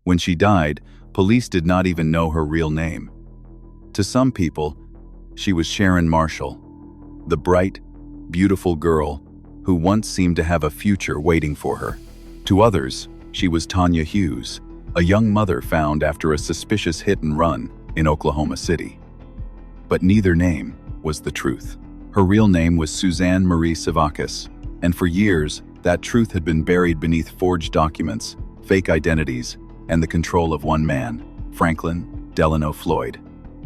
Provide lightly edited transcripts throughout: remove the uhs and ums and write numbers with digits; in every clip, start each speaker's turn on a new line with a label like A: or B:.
A: When she died, police did not even know her real name. To some people, she was Sharon Marshall, the bright, beautiful girl who once seemed to have a future waiting for her. To others, she was Tanya Hughes, a young mother found after a suspicious hit and run in Oklahoma City. But neither name was the truth. Her real name was Suzanne Marie Savakis, and for years, that truth had been buried beneath forged documents, fake identities, and the control of one man, Franklin Delano Floyd.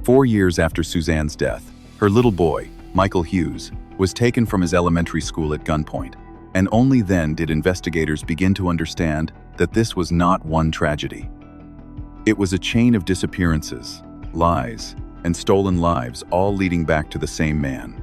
A: 4 years after Suzanne's death, her little boy, Michael Hughes, was taken from his elementary school at gunpoint, and only then did investigators begin to understand that this was not one tragedy. It was a chain of disappearances, lies, and stolen lives, all leading back to the same man.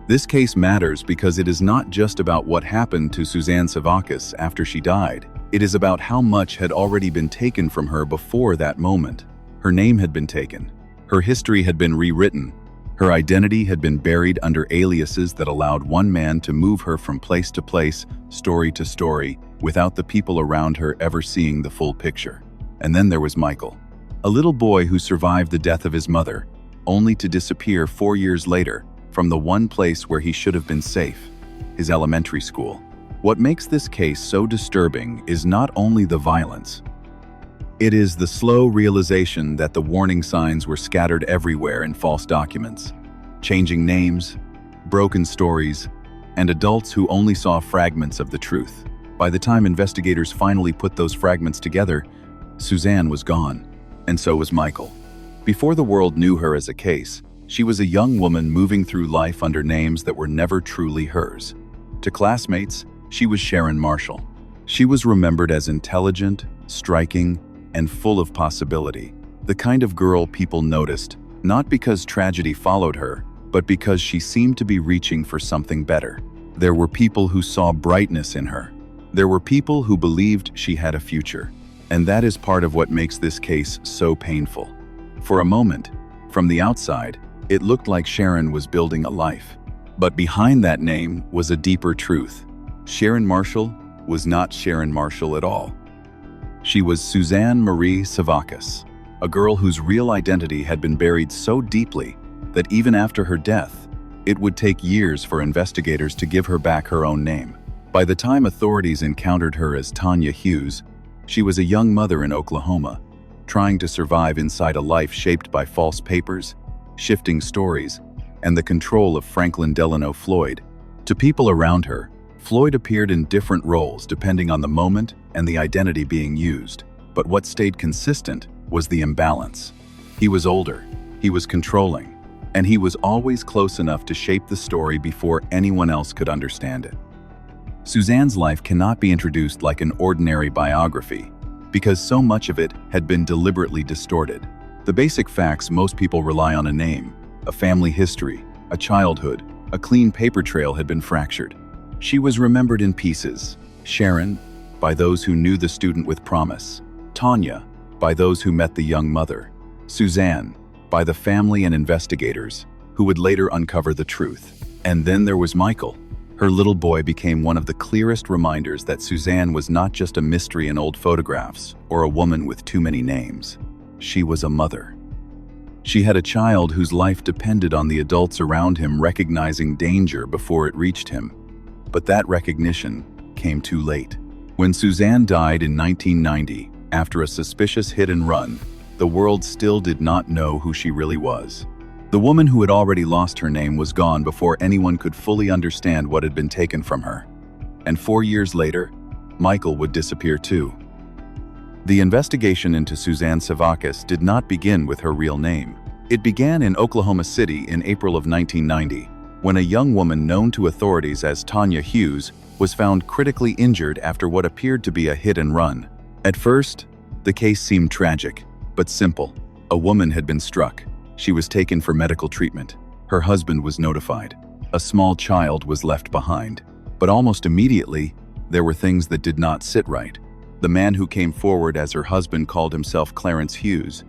A: This case matters because it is not just about what happened to Suzanne Savakis after she died. It is about how much had already been taken from her before that moment. Her name had been taken. Her history had been rewritten. Her identity had been buried under aliases that allowed one man to move her from place to place, story to story, without the people around her ever seeing the full picture. And then there was Michael, a little boy who survived the death of his mother, only to disappear 4 years later from the one place where he should have been safe, his elementary school. What makes this case so disturbing is not only the violence. It is the slow realization that the warning signs were scattered everywhere in false documents, changing names, broken stories, and adults who only saw fragments of the truth. By the time investigators finally put those fragments together, Suzanne was gone, and so was Michael. Before the world knew her as a case, she was a young woman moving through life under names that were never truly hers. To classmates, she was Sharon Marshall. She was remembered as intelligent, striking, and full of possibility. The kind of girl people noticed, not because tragedy followed her, but because she seemed to be reaching for something better. There were people who saw brightness in her. There were people who believed she had a future. And that is part of what makes this case so painful. For a moment, from the outside, it looked like Sharon was building a life. But behind that name was a deeper truth. Sharon Marshall was not Sharon Marshall at all. She was Suzanne Marie Savakis, a girl whose real identity had been buried so deeply that even after her death, it would take years for investigators to give her back her own name. By the time authorities encountered her as Tanya Hughes, she was a young mother in Oklahoma, trying to survive inside a life shaped by false papers, shifting stories, and the control of Franklin Delano Floyd. To people around her, Floyd appeared in different roles depending on the moment and the identity being used. But what stayed consistent was the imbalance. He was older, he was controlling, and he was always close enough to shape the story before anyone else could understand it. Suzanne's life cannot be introduced like an ordinary biography, because so much of it had been deliberately distorted. The basic facts most people rely on: a name, a family history, a childhood, a clean paper trail had been fractured. She was remembered in pieces. Sharon, by those who knew the student with promise. Tanya, by those who met the young mother. Suzanne, by the family and investigators, who would later uncover the truth. And then there was Michael. Her little boy became one of the clearest reminders that Suzanne was not just a mystery in old photographs or a woman with too many names. She was a mother. She had a child whose life depended on the adults around him recognizing danger before it reached him. But that recognition came too late. When Suzanne died in 1990, after a suspicious hit and run, the world still did not know who she really was. The woman who had already lost her name was gone before anyone could fully understand what had been taken from her. And 4 years later, Michael would disappear too. The investigation into Suzanne Savakis did not begin with her real name. It began in Oklahoma City in April of 1990, when a young woman known to authorities as Tanya Hughes was found critically injured after what appeared to be a hit and run. At first, the case seemed tragic, but simple. A woman had been struck. She was taken for medical treatment. Her husband was notified. A small child was left behind. But almost immediately, there were things that did not sit right. The man who came forward as her husband called himself Clarence Hughes.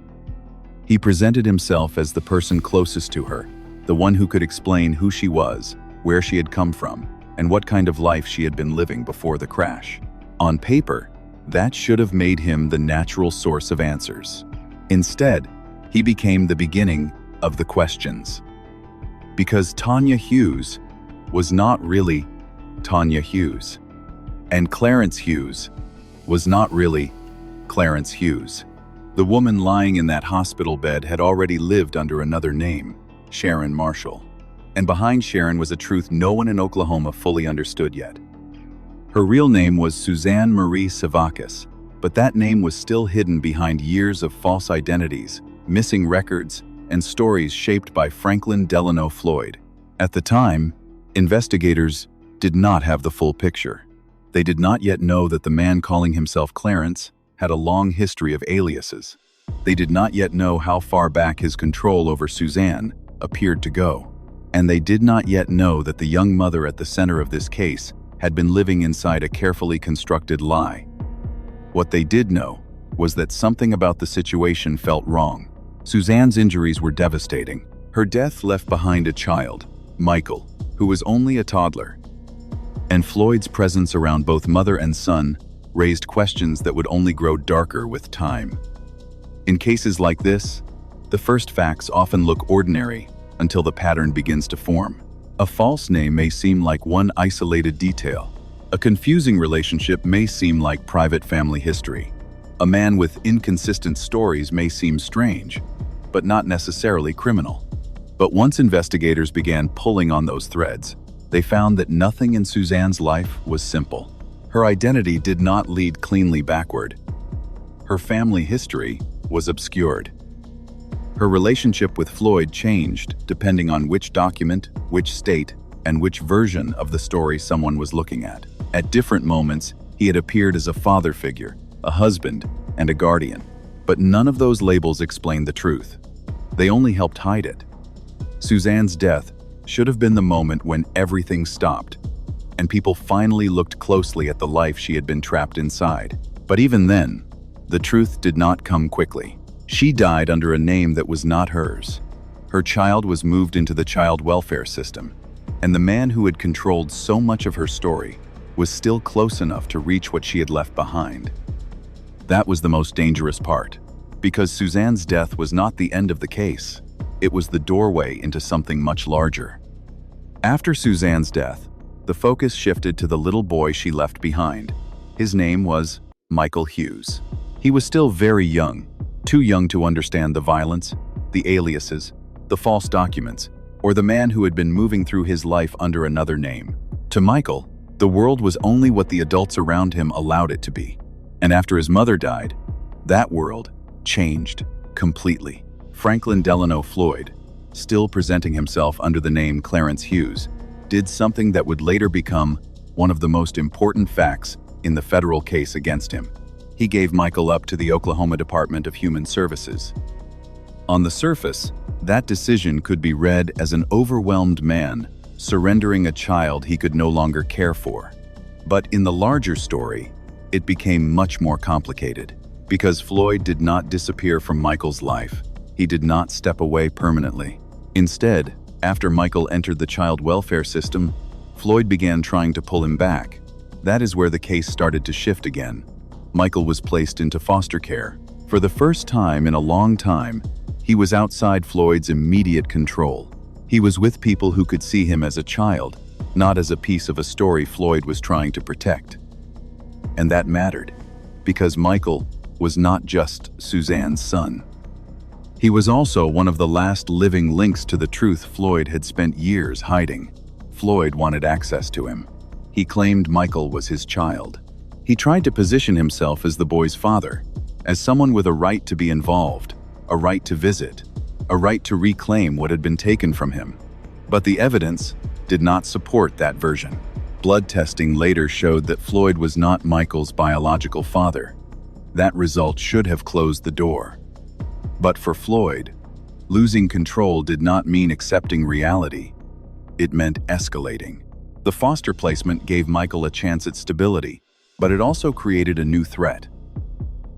A: He presented himself as the person closest to her, the one who could explain who she was, where she had come from, and what kind of life she had been living before the crash. On paper, That should have made him the natural source of answers. Instead, he became the beginning of the questions. Because Tanya Hughes was not really Tanya Hughes, and Clarence Hughes was not really Clarence Hughes. The woman lying in that hospital bed had already lived under another name, Sharon Marshall. And behind Sharon was a truth no one in Oklahoma fully understood yet. Her real name was Suzanne Marie Savakis, but that name was still hidden behind years of false identities, missing records, and stories shaped by Franklin Delano Floyd. At the time, investigators did not have the full picture. They did not yet know that the man calling himself Clarence had a long history of aliases. They did not yet know how far back his control over Suzanne appeared to go. And they did not yet know that the young mother at the center of this case had been living inside a carefully constructed lie. What they did know was that something about the situation felt wrong. Suzanne's injuries were devastating. Her death left behind a child, Michael, who was only a toddler. And Floyd's presence around both mother and son raised questions that would only grow darker with time. In cases like this, the first facts often look ordinary until the pattern begins to form. A false name may seem like one isolated detail. A confusing relationship may seem like private family history. A man with inconsistent stories may seem strange, but not necessarily criminal. But once investigators began pulling on those threads, they found that nothing in Suzanne's life was simple. Her identity did not lead cleanly backward. Her family history was obscured. Her relationship with Floyd changed depending on which document, which state, and which version of the story someone was looking at. At different moments, he had appeared as a father figure, a husband, and a guardian. But none of those labels explained the truth. They only helped hide it. Suzanne's death should have been the moment when everything stopped, and people finally looked closely at the life she had been trapped inside. But even then, the truth did not come quickly. She died under a name that was not hers. Her child was moved into the child welfare system, and the man who had controlled so much of her story was still close enough to reach what she had left behind. That was the most dangerous part, because Suzanne's death was not the end of the case. It was the doorway into something much larger. After Suzanne's death, the focus shifted to the little boy she left behind. His name was Michael Hughes. He was still very young, too young to understand the violence, the aliases, the false documents, or the man who had been moving through his life under another name. To Michael, the world was only what the adults around him allowed it to be. And after his mother died, that world changed completely. Franklin Delano Floyd, still presenting himself under the name Clarence Hughes, did something that would later become one of the most important facts in the federal case against him. He gave Michael up to the Oklahoma Department of Human Services. On the surface, that decision could be read as an overwhelmed man surrendering a child he could no longer care for. But in the larger story, it became much more complicated. Because Floyd did not disappear from Michael's life, he did not step away permanently. Instead, after Michael entered the child welfare system, Floyd began trying to pull him back. That is where the case started to shift again. Michael was placed into foster care. For the first time in a long time, he was outside Floyd's immediate control. He was with people who could see him as a child, not as a piece of a story Floyd was trying to protect. And that mattered, because Michael was not just Suzanne's son. He was also one of the last living links to the truth Floyd had spent years hiding. Floyd wanted access to him. He claimed Michael was his child. He tried to position himself as the boy's father, as someone with a right to be involved, a right to visit, a right to reclaim what had been taken from him. But the evidence did not support that version. Blood testing later showed that Floyd was not Michael's biological father. That result should have closed the door. But for Floyd, losing control did not mean accepting reality. It meant escalating. The foster placement gave Michael a chance at stability, but it also created a new threat.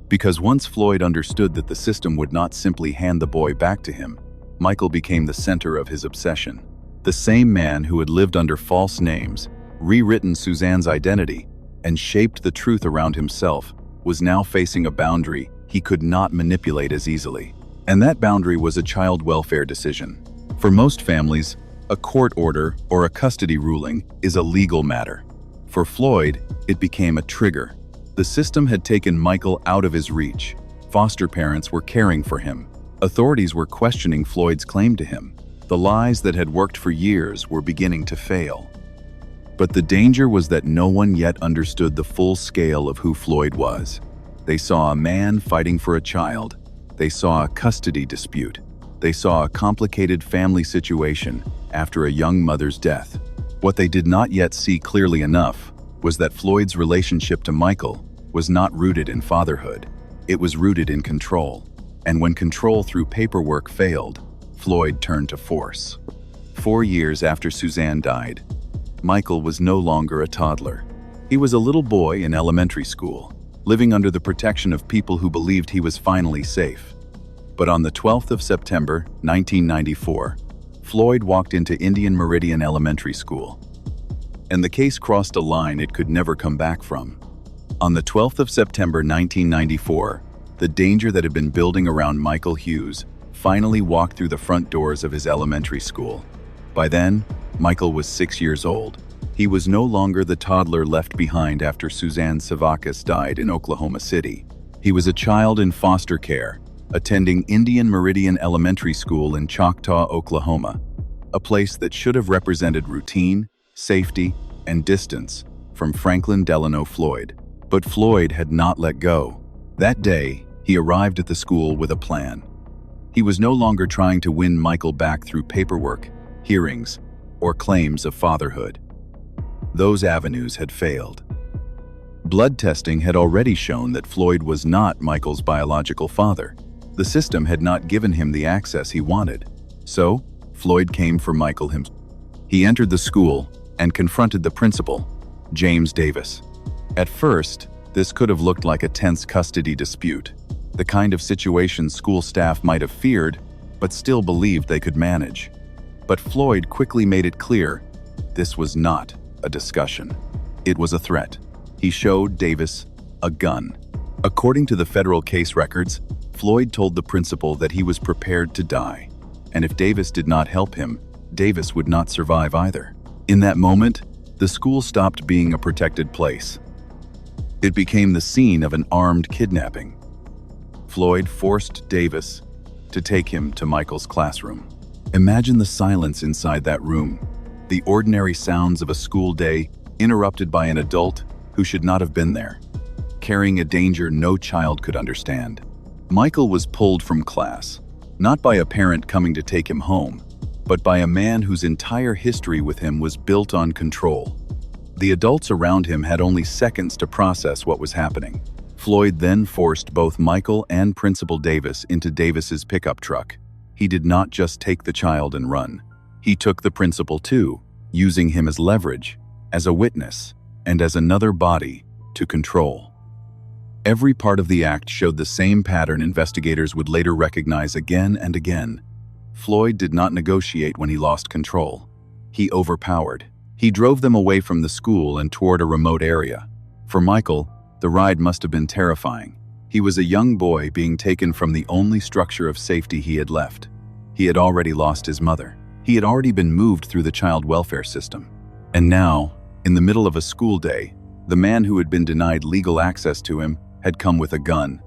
A: Because once Floyd understood that the system would not simply hand the boy back to him, Michael became the center of his obsession. The same man who had lived under false names, rewritten Suzanne's identity, and shaped the truth around himself, was now facing a boundary he could not manipulate as easily. And that boundary was a child welfare decision. For most families, a court order or a custody ruling is a legal matter. For Floyd, it became a trigger. The system had taken Michael out of his reach. Foster parents were caring for him. Authorities were questioning Floyd's claim to him. The lies that had worked for years were beginning to fail. But the danger was that no one yet understood the full scale of who Floyd was. They saw a man fighting for a child. They saw a custody dispute. They saw a complicated family situation after a young mother's death. What they did not yet see clearly enough was that Floyd's relationship to Michael was not rooted in fatherhood. It was rooted in control. And when control through paperwork failed, Floyd turned to force. 4 years after Suzanne died, Michael was no longer a toddler. He was a little boy in elementary school, living under the protection of people who believed he was finally safe. But on the 12th of September, 1994, Floyd walked into Indian Meridian Elementary School. And the case crossed a line it could never come back from. On the 12th of September 1994, the danger that had been building around Michael Hughes finally walked through the front doors of his elementary school. By then, Michael was 6 years old. He was no longer the toddler left behind after Suzanne Savakis died in Oklahoma City. He was a child in foster care, attending Indian Meridian Elementary School in Choctaw, Oklahoma, a place that should have represented routine, safety, and distance from Franklin Delano Floyd. But Floyd had not let go. That day, he arrived at the school with a plan. He was no longer trying to win Michael back through paperwork, hearings, or claims of fatherhood. Those avenues had failed. Blood testing had already shown that Floyd was not Michael's biological father. The system had not given him the access he wanted. So, Floyd came for Michael himself. He entered the school and confronted the principal, James Davis. At first, this could have looked like a tense custody dispute, the kind of situation school staff might have feared, but still believed they could manage. But Floyd quickly made it clear this was not a discussion. It was a threat. He showed Davis a gun. According to the federal case records, Floyd told the principal that he was prepared to die, and if Davis did not help him, Davis would not survive either. In that moment, the school stopped being a protected place. It became the scene of an armed kidnapping. Floyd forced Davis to take him to Michael's classroom. Imagine the silence inside that room, the ordinary sounds of a school day interrupted by an adult who should not have been there, carrying a danger no child could understand. Michael was pulled from class, not by a parent coming to take him home, but by a man whose entire history with him was built on control. The adults around him had only seconds to process what was happening. Floyd then forced both Michael and Principal Davis into Davis's pickup truck. He did not just take the child and run. He took the principal too, using him as leverage, as a witness, and as another body to control. Every part of the act showed the same pattern investigators would later recognize again and again. Floyd did not negotiate when he lost control. He overpowered. He drove them away from the school and toward a remote area. For Michael, the ride must have been terrifying. He was a young boy being taken from the only structure of safety he had left. He had already lost his mother. He had already been moved through the child welfare system. And now, in the middle of a school day, the man who had been denied legal access to him had come with a gun.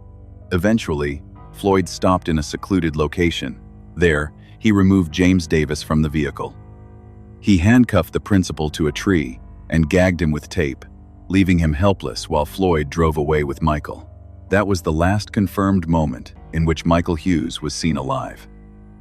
A: Eventually, Floyd stopped in a secluded location. There, he removed James Davis from the vehicle. He handcuffed the principal to a tree and gagged him with tape, leaving him helpless while Floyd drove away with Michael. That was the last confirmed moment in which Michael Hughes was seen alive.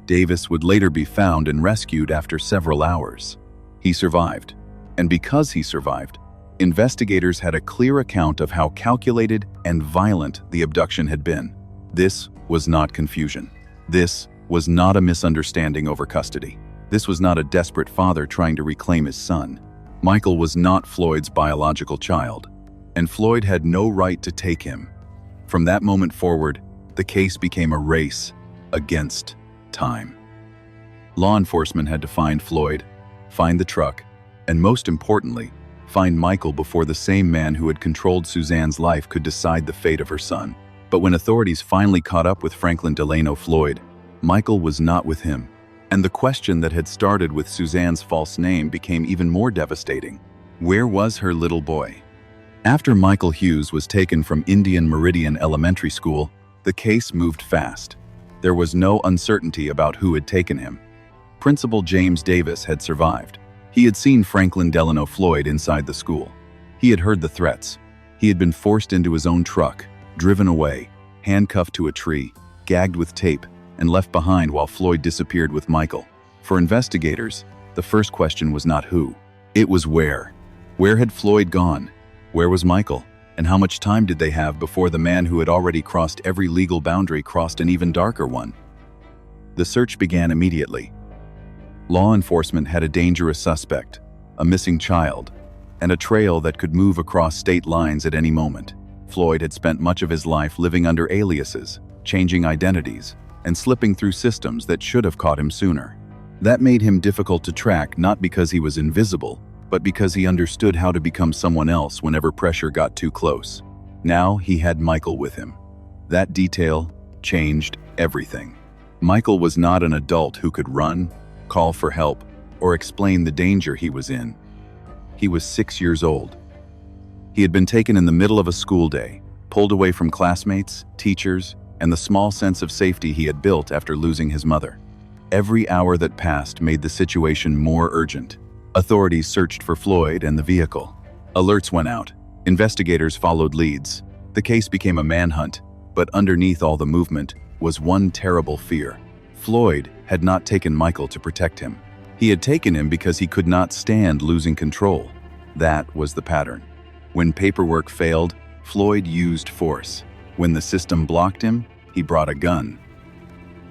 A: Davis would later be found and rescued after several hours. He survived, and because he survived, investigators had a clear account of how calculated and violent the abduction had been. This was not confusion. This was not a misunderstanding over custody. This was not a desperate father trying to reclaim his son. Michael was not Floyd's biological child, and Floyd had no right to take him. From that moment forward, the case became a race against time. Law enforcement had to find Floyd, find the truck, and most importantly, find Michael before the same man who had controlled Suzanne's life could decide the fate of her son. But when authorities finally caught up with Franklin Delano Floyd, Michael was not with him. And the question that had started with Suzanne's false name became even more devastating. Where was her little boy? After Michael Hughes was taken from Indian Meridian Elementary School, the case moved fast. There was no uncertainty about who had taken him. Principal James Davis had survived. He had seen Franklin Delano Floyd inside the school. He had heard the threats. He had been forced into his own truck, driven away, handcuffed to a tree, gagged with tape, and left behind while Floyd disappeared with Michael. For investigators, the first question was not who. It was where. Where had Floyd gone? Where was Michael? And how much time did they have before the man who had already crossed every legal boundary crossed an even darker one? The search began immediately. Law enforcement had a dangerous suspect, a missing child, and a trail that could move across state lines at any moment. Floyd had spent much of his life living under aliases, changing identities, and slipping through systems that should have caught him sooner. That made him difficult to track, not because he was invisible, but because he understood how to become someone else whenever pressure got too close. Now he had Michael with him. That detail changed everything. Michael was not an adult who could run, call for help, or explain the danger he was in. He was 6 years old. He had been taken in the middle of a school day, pulled away from classmates, teachers, and the small sense of safety he had built after losing his mother. Every hour that passed made the situation more urgent. Authorities searched for Floyd and the vehicle. Alerts went out. Investigators followed leads. The case became a manhunt, but underneath all the movement was one terrible fear. Floyd had not taken Michael to protect him. He had taken him because he could not stand losing control. That was the pattern. When paperwork failed, Floyd used force. When the system blocked him, he brought a gun.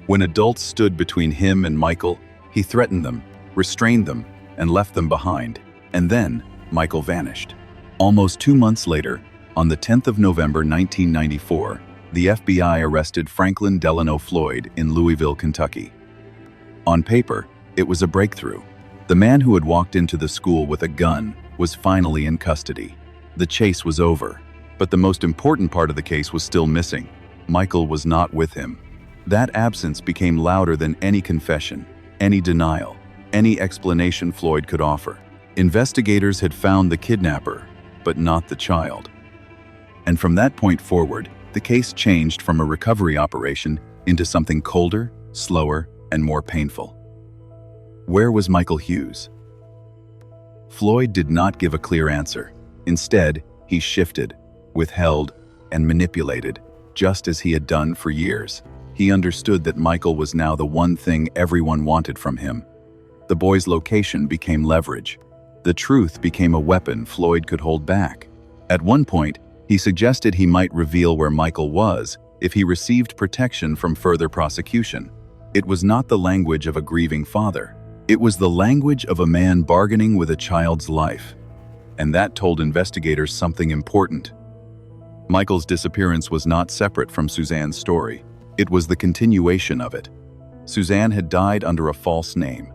A: When adults stood between him and Michael, he threatened them, restrained them, and left them behind. And then Michael vanished. Almost 2 months later, on the 10th of November 1994, the FBI arrested Franklin Delano Floyd in Louisville, Kentucky. On paper, it was a breakthrough. The man who had walked into the school with a gun was finally in custody. The chase was over, but the most important part of the case was still missing. Michael was not with him. That absence became louder than any confession, any denial, any explanation Floyd could offer. Investigators had found the kidnapper, but not the child. And from that point forward, the case changed from a recovery operation into something colder, slower, and more painful. Where was Michael Hughes? Floyd did not give a clear answer. Instead, he shifted, withheld, and manipulated, just as he had done for years. He understood that Michael was now the one thing everyone wanted from him. The boy's location became leverage. The truth became a weapon Floyd could hold back. At one point, he suggested he might reveal where Michael was if he received protection from further prosecution. It was not the language of a grieving father. It was the language of a man bargaining with a child's life. And that told investigators something important. Michael's disappearance was not separate from Suzanne's story. It was the continuation of it. Suzanne had died under a false name.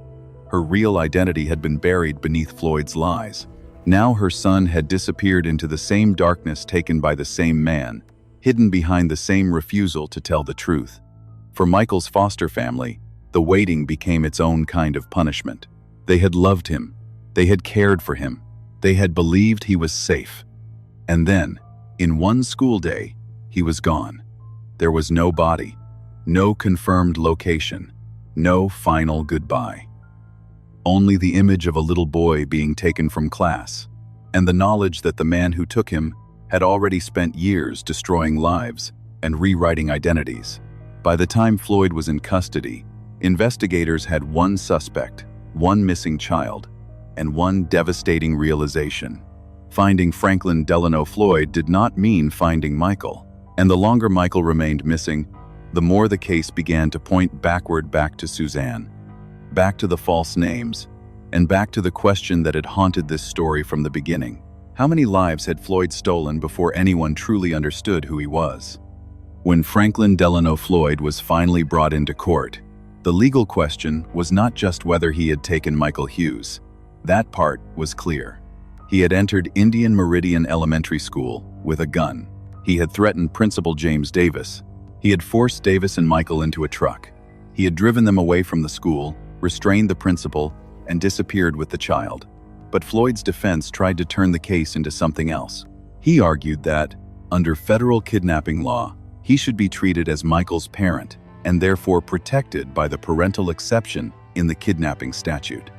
A: Her real identity had been buried beneath Floyd's lies. Now her son had disappeared into the same darkness taken by the same man, hidden behind the same refusal to tell the truth. For Michael's foster family, the waiting became its own kind of punishment. They had loved him. They had cared for him. They had believed he was safe. And then, in one school day, he was gone. There was no body, no confirmed location, no final goodbye. Only the image of a little boy being taken from class, and the knowledge that the man who took him had already spent years destroying lives and rewriting identities. By the time Floyd was in custody, investigators had one suspect, one missing child, and one devastating realization. Finding Franklin Delano Floyd did not mean finding Michael, and the longer Michael remained missing, the more the case began to point backward back to Suzanne, back to the false names, and back to the question that had haunted this story from the beginning. How many lives had Floyd stolen before anyone truly understood who he was? When Franklin Delano Floyd was finally brought into court, the legal question was not just whether he had taken Michael Hughes. That part was clear. He had entered Indian Meridian Elementary School with a gun. He had threatened Principal James Davis. He had forced Davis and Michael into a truck. He had driven them away from the school, restrained the principal, and disappeared with the child. But Floyd's defense tried to turn the case into something else. He argued that, under federal kidnapping law, he should be treated as Michael's parent and therefore protected by the parental exception in the kidnapping statute.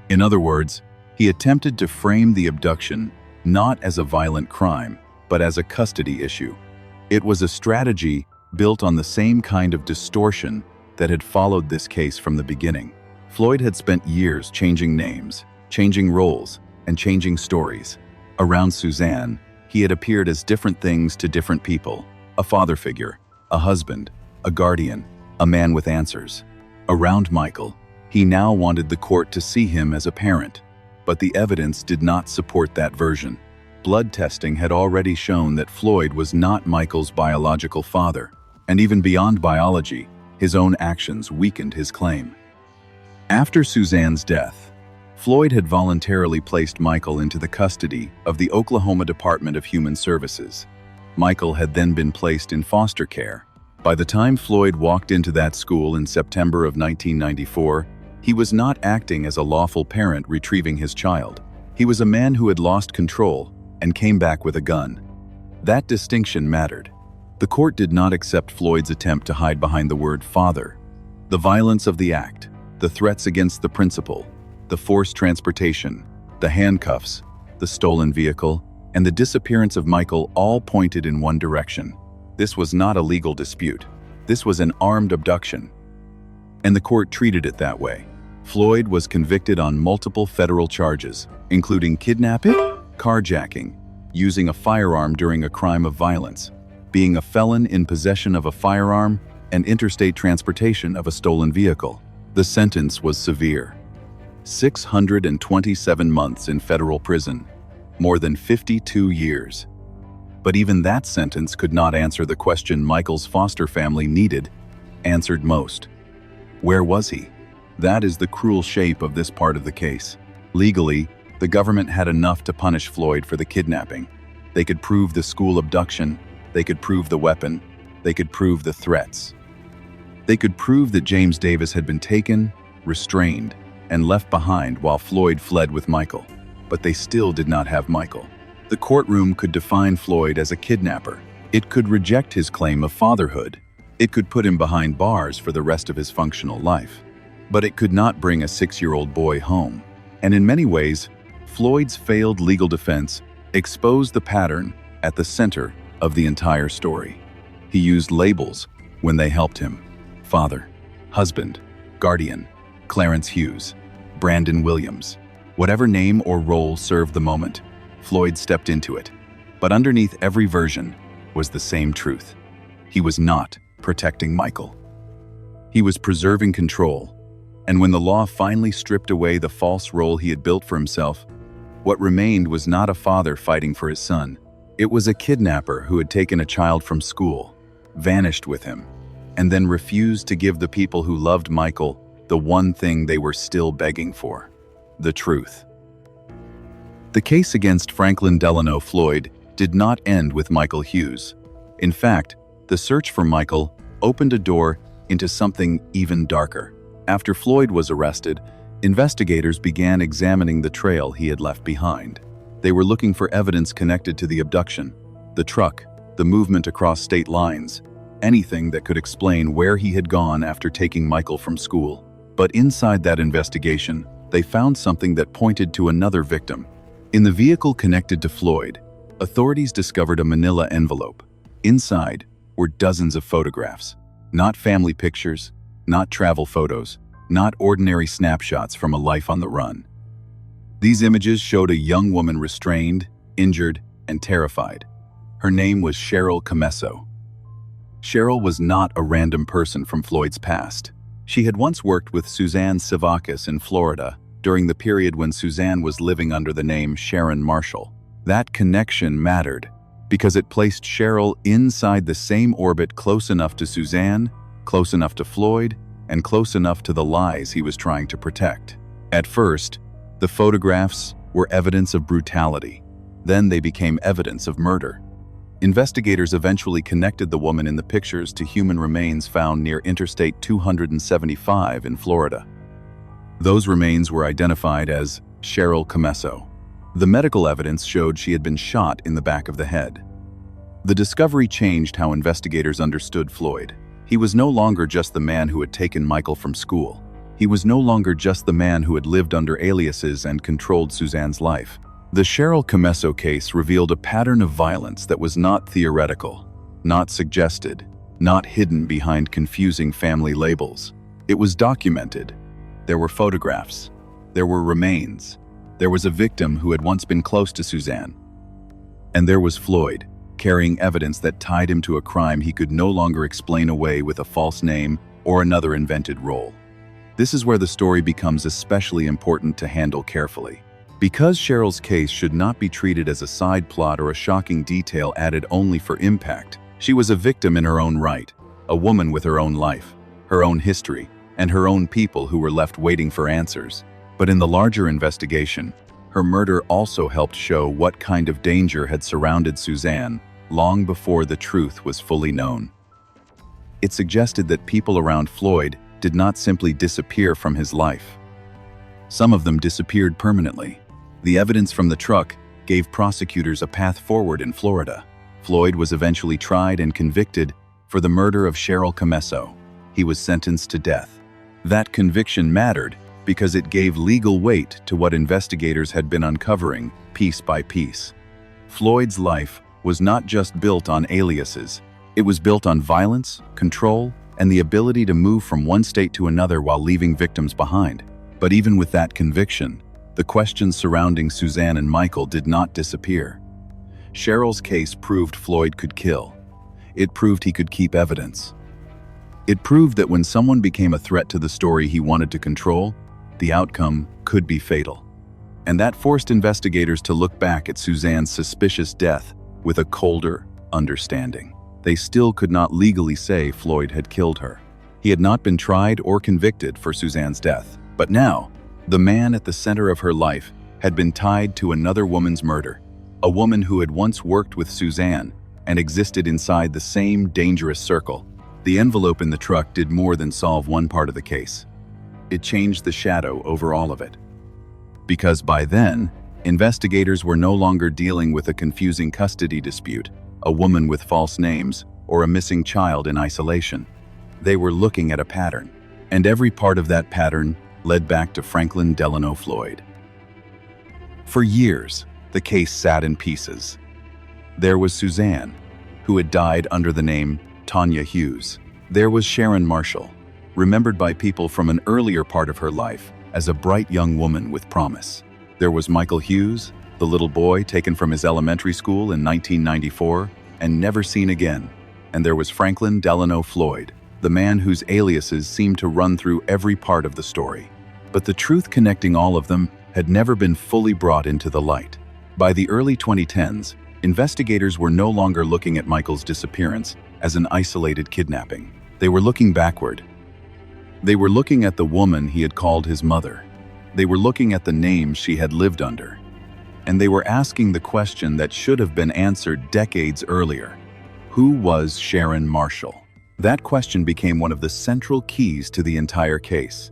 A: In other words, he attempted to frame the abduction not as a violent crime, but as a custody issue. It was a strategy built on the same kind of distortion that had followed this case from the beginning. Floyd had spent years changing names, changing roles, and changing stories. Around Suzanne, he had appeared as different things to different people: a father figure, a husband, a guardian, a man with answers. Around Michael, he now wanted the court to see him as a parent, but the evidence did not support that version. Blood testing had already shown that Floyd was not Michael's biological father, and even beyond biology, his own actions weakened his claim. After Suzanne's death, Floyd had voluntarily placed Michael into the custody of the Oklahoma Department of Human Services. Michael had then been placed in foster care. By the time Floyd walked into that school in September of 1994, he was not acting as a lawful parent retrieving his child. He was a man who had lost control and came back with a gun. That distinction mattered. The court did not accept Floyd's attempt to hide behind the word father. The violence of the act, the threats against the principal, the forced transportation, the handcuffs, the stolen vehicle, and the disappearance of Michael all pointed in one direction. This was not a legal dispute. This was an armed abduction. And the court treated it that way. Floyd was convicted on multiple federal charges, including kidnapping, carjacking, using a firearm during a crime of violence, being a felon in possession of a firearm, and interstate transportation of a stolen vehicle. The sentence was severe: 627 months in federal prison, more than 52 years. But even that sentence could not answer the question Michael's foster family needed answered most. Where was he? That is the cruel shape of this part of the case. Legally, the government had enough to punish Floyd for the kidnapping. They could prove the school abduction, they could prove the weapon, they could prove the threats. They could prove that James Davis had been taken, restrained, and left behind while Floyd fled with Michael. But they still did not have Michael. The courtroom could define Floyd as a kidnapper. It could reject his claim of fatherhood. It could put him behind bars for the rest of his functional life. But it could not bring a 6-year-old boy home. And in many ways, Floyd's failed legal defense exposed the pattern at the center of the entire story. He used labels when they helped him: father, husband, guardian, Clarence Hughes, Brandon Williams. Whatever name or role served the moment, Floyd stepped into it. But underneath every version was the same truth. He was not protecting Michael. He was preserving control. And when the law finally stripped away the false role he had built for himself, what remained was not a father fighting for his son. It was a kidnapper who had taken a child from school, vanished with him, and then refused to give the people who loved Michael the one thing they were still begging for: the truth. The case against Franklin Delano Floyd did not end with Michael Hughes. In fact, the search for Michael opened a door into something even darker. After Floyd was arrested, investigators began examining the trail he had left behind. They were looking for evidence connected to the abduction, the truck, the movement across state lines, anything that could explain where he had gone after taking Michael from school. But inside that investigation, they found something that pointed to another victim. In the vehicle connected to Floyd, authorities discovered a manila envelope. Inside were dozens of photographs, not family pictures, not travel photos, not ordinary snapshots from a life on the run. These images showed a young woman restrained, injured, and terrified. Her name was Cheryl Comesso. Cheryl was not a random person from Floyd's past. She had once worked with Suzanne Sivakis in Florida during the period when Suzanne was living under the name Sharon Marshall. That connection mattered because it placed Cheryl inside the same orbit, close enough to Suzanne, close enough to Floyd, and close enough to the lies he was trying to protect. At first, the photographs, were evidence of brutality. Then they became evidence of murder. Investigators eventually connected the woman in the pictures to human remains found near Interstate 275 in Florida. Those remains were identified as Cheryl Comesso. The medical evidence showed she had been shot in the back of the head. The discovery changed how investigators understood Floyd. He was no longer just the man who had taken Michael from school. He was no longer just the man who had lived under aliases and controlled Suzanne's life. The Cheryl Comesso case revealed a pattern of violence that was not theoretical, not suggested, not hidden behind confusing family labels. It was documented. There were photographs. There were remains. There was a victim who had once been close to Suzanne. And there was Floyd, carrying evidence that tied him to a crime he could no longer explain away with a false name or another invented role. This is where the story becomes especially important to handle carefully. Because Cheryl's case should not be treated as a side plot or a shocking detail added only for impact, she was a victim in her own right, a woman with her own life, her own history, and her own people who were left waiting for answers. But in the larger investigation, her murder also helped show what kind of danger had surrounded Suzanne long before the truth was fully known. It suggested that people around Floyd did not simply disappear from his life. Some of them disappeared permanently. The evidence from the truck gave prosecutors a path forward in Florida. Floyd was eventually tried and convicted for the murder of Cheryl Comesso. He was sentenced to death. That conviction mattered because it gave legal weight to what investigators had been uncovering piece by piece. Floyd's life was not just built on aliases. It was built on violence, control, and the ability to move from one state to another while leaving victims behind. But even with that conviction, the questions surrounding Suzanne and Michael did not disappear. Cheryl's case proved Floyd could kill. It proved he could keep evidence. It proved that when someone became a threat to the story he wanted to control, the outcome could be fatal. And that forced investigators to look back at Suzanne's suspicious death with a colder understanding. They still could not legally say Floyd had killed her. He had not been tried or convicted for Suzanne's death. But now, the man at the center of her life had been tied to another woman's murder, a woman who had once worked with Suzanne and existed inside the same dangerous circle. The envelope in the truck did more than solve one part of the case. It changed the shadow over all of it. Because by then, investigators were no longer dealing with a confusing custody dispute, a woman with false names, or a missing child in isolation. They were looking at a pattern, and every part of that pattern led back to Franklin Delano Floyd. For years, the case sat in pieces. There was Suzanne, who had died under the name Tanya Hughes. There was Sharon Marshall, remembered by people from an earlier part of her life as a bright young woman with promise. There was Michael Hughes, the little boy taken from his elementary school in 1994 and never seen again. And there was Franklin Delano Floyd, the man whose aliases seemed to run through every part of the story. But the truth connecting all of them had never been fully brought into the light. By the early 2010s, investigators were no longer looking at Michael's disappearance as an isolated kidnapping. They were looking backward. They were looking at the woman he had called his mother. They were looking at the name she had lived under. And they were asking the question that should have been answered decades earlier. Who was Sharon Marshall? That question became one of the central keys to the entire case.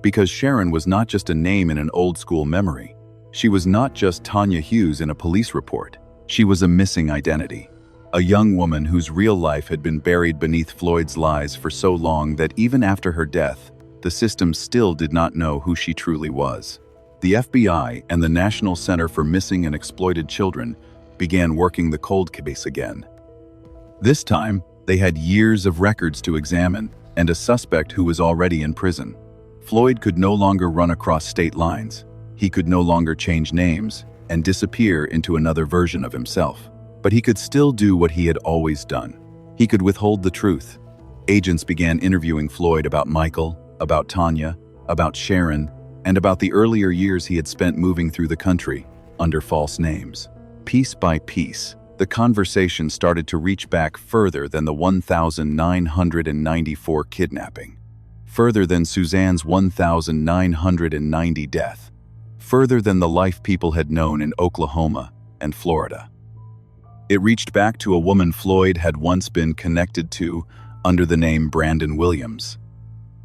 A: Because Sharon was not just a name in an old-school memory. She was not just Tanya Hughes in a police report. She was a missing identity. A young woman whose real life had been buried beneath Floyd's lies for so long that even after her death, the system still did not know who she truly was. The FBI and the National Center for Missing and Exploited Children began working the cold case again. This time, they had years of records to examine and a suspect who was already in prison. Floyd could no longer run across state lines. He could no longer change names and disappear into another version of himself. But he could still do what he had always done. He could withhold the truth. Agents began interviewing Floyd about Michael, about Tanya, about Sharon, and about the earlier years he had spent moving through the country under false names. Piece by piece, the conversation started to reach back further than the 1994 kidnapping, further than Suzanne's 1990 death, further than the life people had known in Oklahoma and Florida. It reached back to a woman Floyd had once been connected to under the name Brandon Williams.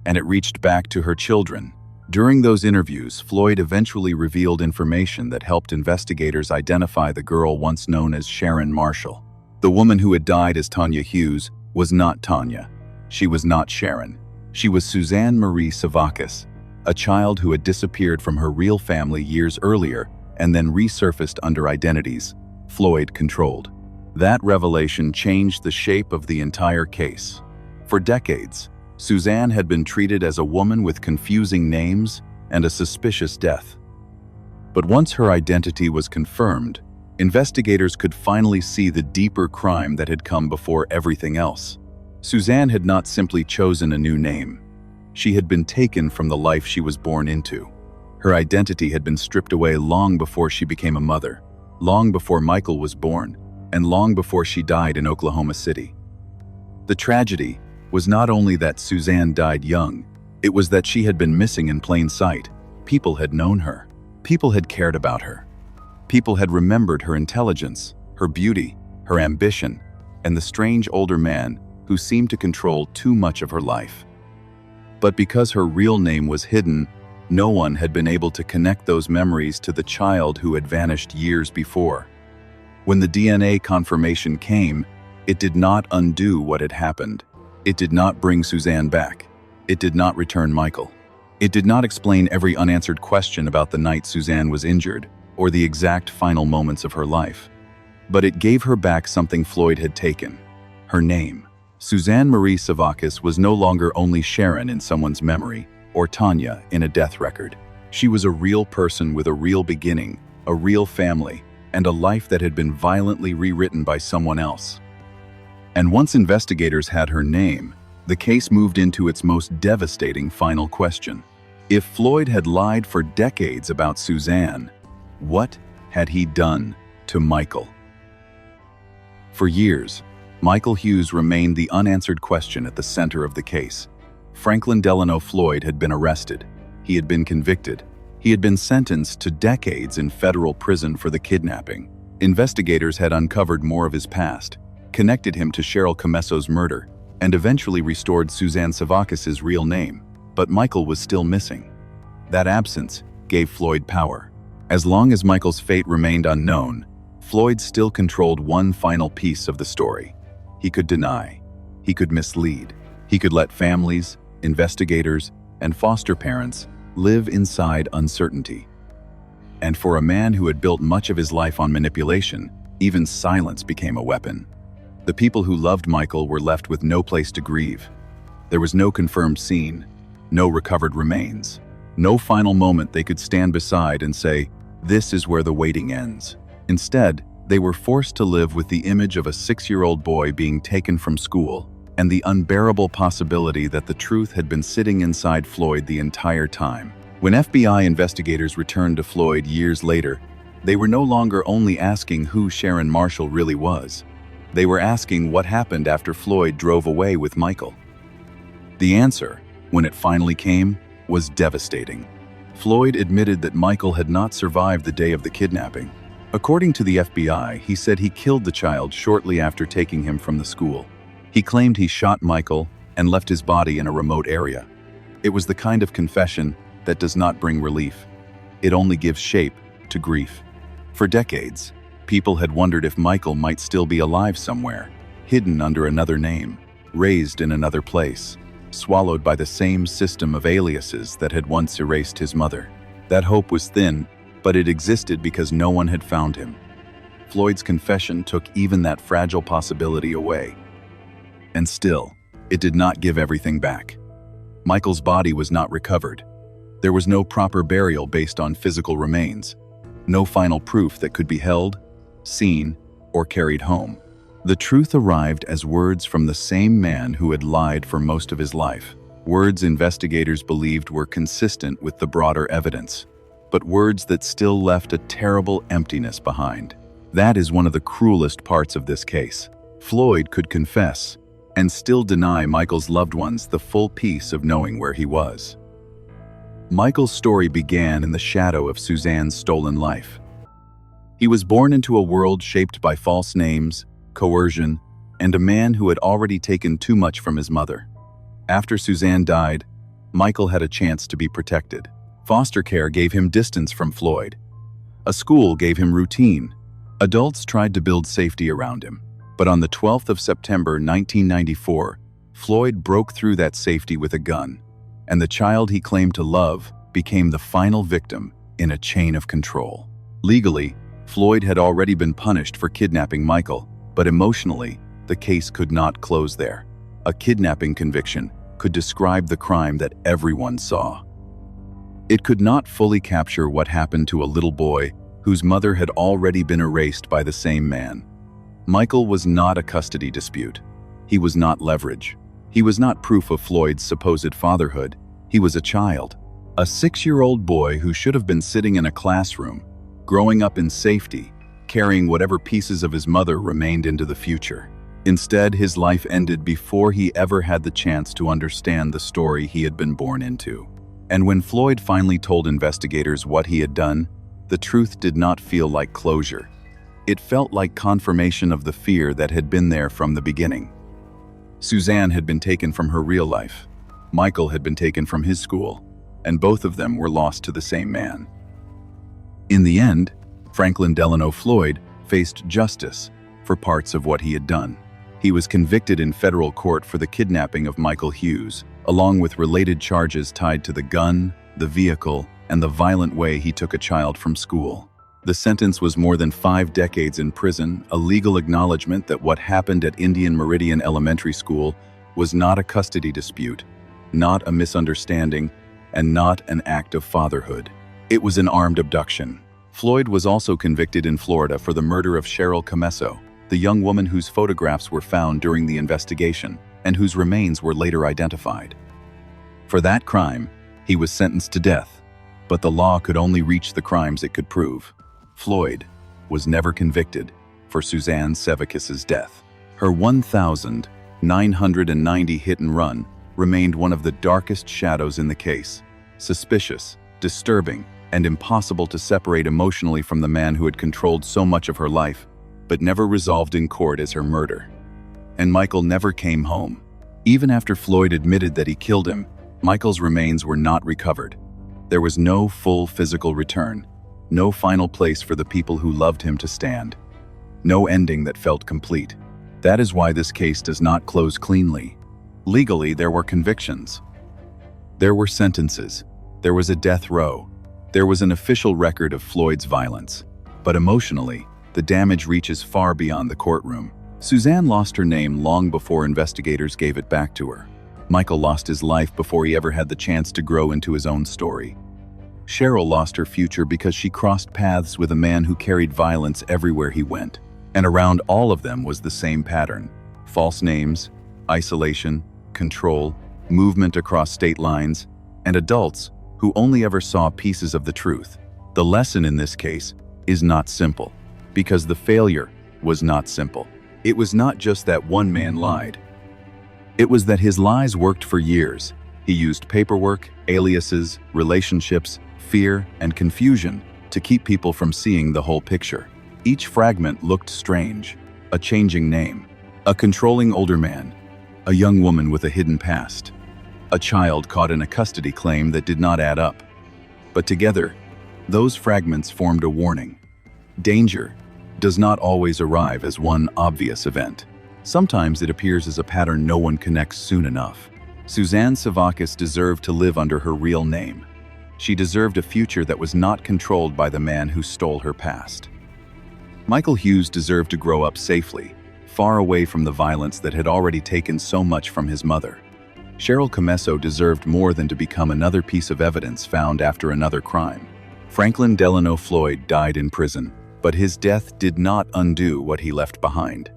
A: And it reached back to her children. During those interviews, Floyd eventually revealed information that helped investigators identify the girl once known as Sharon Marshall. The woman who had died as Tanya Hughes was not Tanya. She was not Sharon. She was Suzanne Marie Savakis, a child who had disappeared from her real family years earlier and then resurfaced under identities Floyd controlled. That revelation changed the shape of the entire case. For decades, Suzanne had been treated as a woman with confusing names and a suspicious death. But once her identity was confirmed, investigators could finally see the deeper crime that had come before everything else. Suzanne had not simply chosen a new name. She had been taken from the life she was born into. Her identity had been stripped away long before she became a mother, long before Michael was born, and long before she died in Oklahoma City. The tragedy was not only that Suzanne died young, it was that she had been missing in plain sight. People had known her. People had cared about her. People had remembered her intelligence, her beauty, her ambition, and the strange older man who seemed to control too much of her life. But because her real name was hidden, no one had been able to connect those memories to the child who had vanished years before. When the DNA confirmation came, it did not undo what had happened. It did not bring Suzanne back. It did not return Michael. It did not explain every unanswered question about the night Suzanne was injured or the exact final moments of her life. But it gave her back something Floyd had taken: her name. Suzanne Marie Savakis was no longer only Sharon in someone's memory or Tanya in a death record. She was a real person with a real beginning, a real family, and a life that had been violently rewritten by someone else. And once investigators had her name, the case moved into its most devastating final question. If Floyd had lied for decades about Suzanne, what had he done to Michael? For years, Michael Hughes remained the unanswered question at the center of the case. Franklin Delano Floyd had been arrested. He had been convicted. He had been sentenced to decades in federal prison for the kidnapping. Investigators had uncovered more of his past, connected him to Cheryl Comesso's murder, and eventually restored Suzanne Savakis' real name. But Michael was still missing. That absence gave Floyd power. As long as Michael's fate remained unknown, Floyd still controlled one final piece of the story. He could deny. He could mislead. He could let families, investigators, and foster parents live inside uncertainty. And for a man who had built much of his life on manipulation, even silence became a weapon. The people who loved Michael were left with no place to grieve. There was no confirmed scene, no recovered remains, no final moment they could stand beside and say, "This is where the waiting ends." Instead, they were forced to live with the image of a 6-year-old boy being taken from school and the unbearable possibility that the truth had been sitting inside Floyd the entire time. When FBI investigators returned to Floyd years later, they were no longer only asking who Sharon Marshall really was. They were asking what happened after Floyd drove away with Michael. The answer, when it finally came, was devastating. Floyd admitted that Michael had not survived the day of the kidnapping. According to the FBI, he said he killed the child shortly after taking him from the school. He claimed he shot Michael and left his body in a remote area. It was the kind of confession that does not bring relief. It only gives shape to grief. For decades, people had wondered if Michael might still be alive somewhere, hidden under another name, raised in another place, swallowed by the same system of aliases that had once erased his mother. That hope was thin, but it existed because no one had found him. Floyd's confession took even that fragile possibility away. And still, it did not give everything back. Michael's body was not recovered. There was no proper burial based on physical remains, no final proof that could be held, seen, or carried home. The truth arrived as words from the same man who had lied for most of his life. Words investigators believed were consistent with the broader evidence, but words that still left a terrible emptiness behind. That is one of the cruelest parts of this case. Floyd could confess and still deny Michael's loved ones the full peace of knowing where he was. Michael's story began in the shadow of Suzanne's stolen life. He was born into a world shaped by false names, coercion, and a man who had already taken too much from his mother. After Suzanne died, Michael had a chance to be protected. Foster care gave him distance from Floyd. A school gave him routine. Adults tried to build safety around him. But on the 12th of September 1994, Floyd broke through that safety with a gun, and the child he claimed to love became the final victim in a chain of control. Legally, Floyd had already been punished for kidnapping Michael, but emotionally, the case could not close there. A kidnapping conviction could describe the crime that everyone saw. It could not fully capture what happened to a little boy whose mother had already been erased by the same man. Michael was not a custody dispute. He was not leverage. He was not proof of Floyd's supposed fatherhood. He was a child, a 6-year-old boy who should have been sitting in a classroom, growing up in safety, carrying whatever pieces of his mother remained into the future. Instead, his life ended before he ever had the chance to understand the story he had been born into. And when Floyd finally told investigators what he had done, the truth did not feel like closure. It felt like confirmation of the fear that had been there from the beginning. Suzanne had been taken from her real life. Michael had been taken from his school, and both of them were lost to the same man. In the end, Franklin Delano Floyd faced justice for parts of what he had done. He was convicted in federal court for the kidnapping of Michael Hughes, along with related charges tied to the gun, the vehicle, and the violent way he took a child from school. The sentence was more than 5 decades in prison, a legal acknowledgement that what happened at Indian Meridian Elementary School was not a custody dispute, not a misunderstanding, and not an act of fatherhood. It was an armed abduction. Floyd was also convicted in Florida for the murder of Cheryl Comesso, the young woman whose photographs were found during the investigation and whose remains were later identified. For that crime, he was sentenced to death, but the law could only reach the crimes it could prove. Floyd was never convicted for Suzanne Sevakis's death. Her 1,990 hit and run remained one of the darkest shadows in the case, suspicious, disturbing, and impossible to separate emotionally from the man who had controlled so much of her life, but never resolved in court as her murder. And Michael never came home. Even after Floyd admitted that he killed him, Michael's remains were not recovered. There was no full physical return, no final place for the people who loved him to stand, no ending that felt complete. That is why this case does not close cleanly. Legally, there were convictions. There were sentences. There was a death row. There was an official record of Floyd's violence. But emotionally, the damage reaches far beyond the courtroom. Suzanne lost her name long before investigators gave it back to her. Michael lost his life before he ever had the chance to grow into his own story. Cheryl lost her future because she crossed paths with a man who carried violence everywhere he went. And around all of them was the same pattern: false names, isolation, control, movement across state lines, and adults who only ever saw pieces of the truth. The lesson in this case is not simple, because the failure was not simple. It was not just that one man lied. It was that his lies worked for years. He used paperwork, aliases, relationships, fear, and confusion to keep people from seeing the whole picture. Each fragment looked strange: a changing name, a controlling older man, a young woman with a hidden past, a child caught in a custody claim that did not add up. But together, those fragments formed a warning. Danger does not always arrive as one obvious event. Sometimes it appears as a pattern no one connects soon enough. Suzanne Sevakis deserved to live under her real name. She deserved a future that was not controlled by the man who stole her past. Michael Hughes deserved to grow up safely, far away from the violence that had already taken so much from his mother. Cheryl Comesso deserved more than to become another piece of evidence found after another crime. Franklin Delano Floyd died in prison, but his death did not undo what he left behind.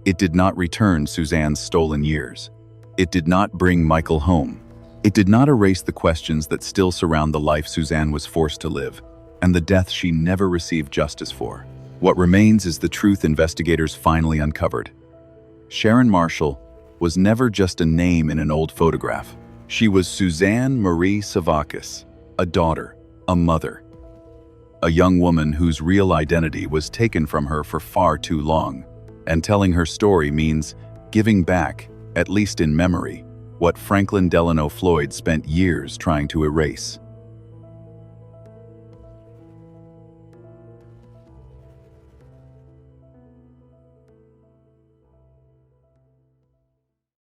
A: It did not return Suzanne's stolen years. It did not bring Michael home. It did not erase the questions that still surround the life Suzanne was forced to live, and the death she never received justice for. What remains is the truth investigators finally uncovered. Sharon Marshall was never just a name in an old photograph. She was Suzanne Marie Sevakis, a daughter, a mother. A young woman whose real identity was taken from her for far too long, and telling her story means giving back, at least in memory, what Franklin Delano Floyd spent years trying to erase.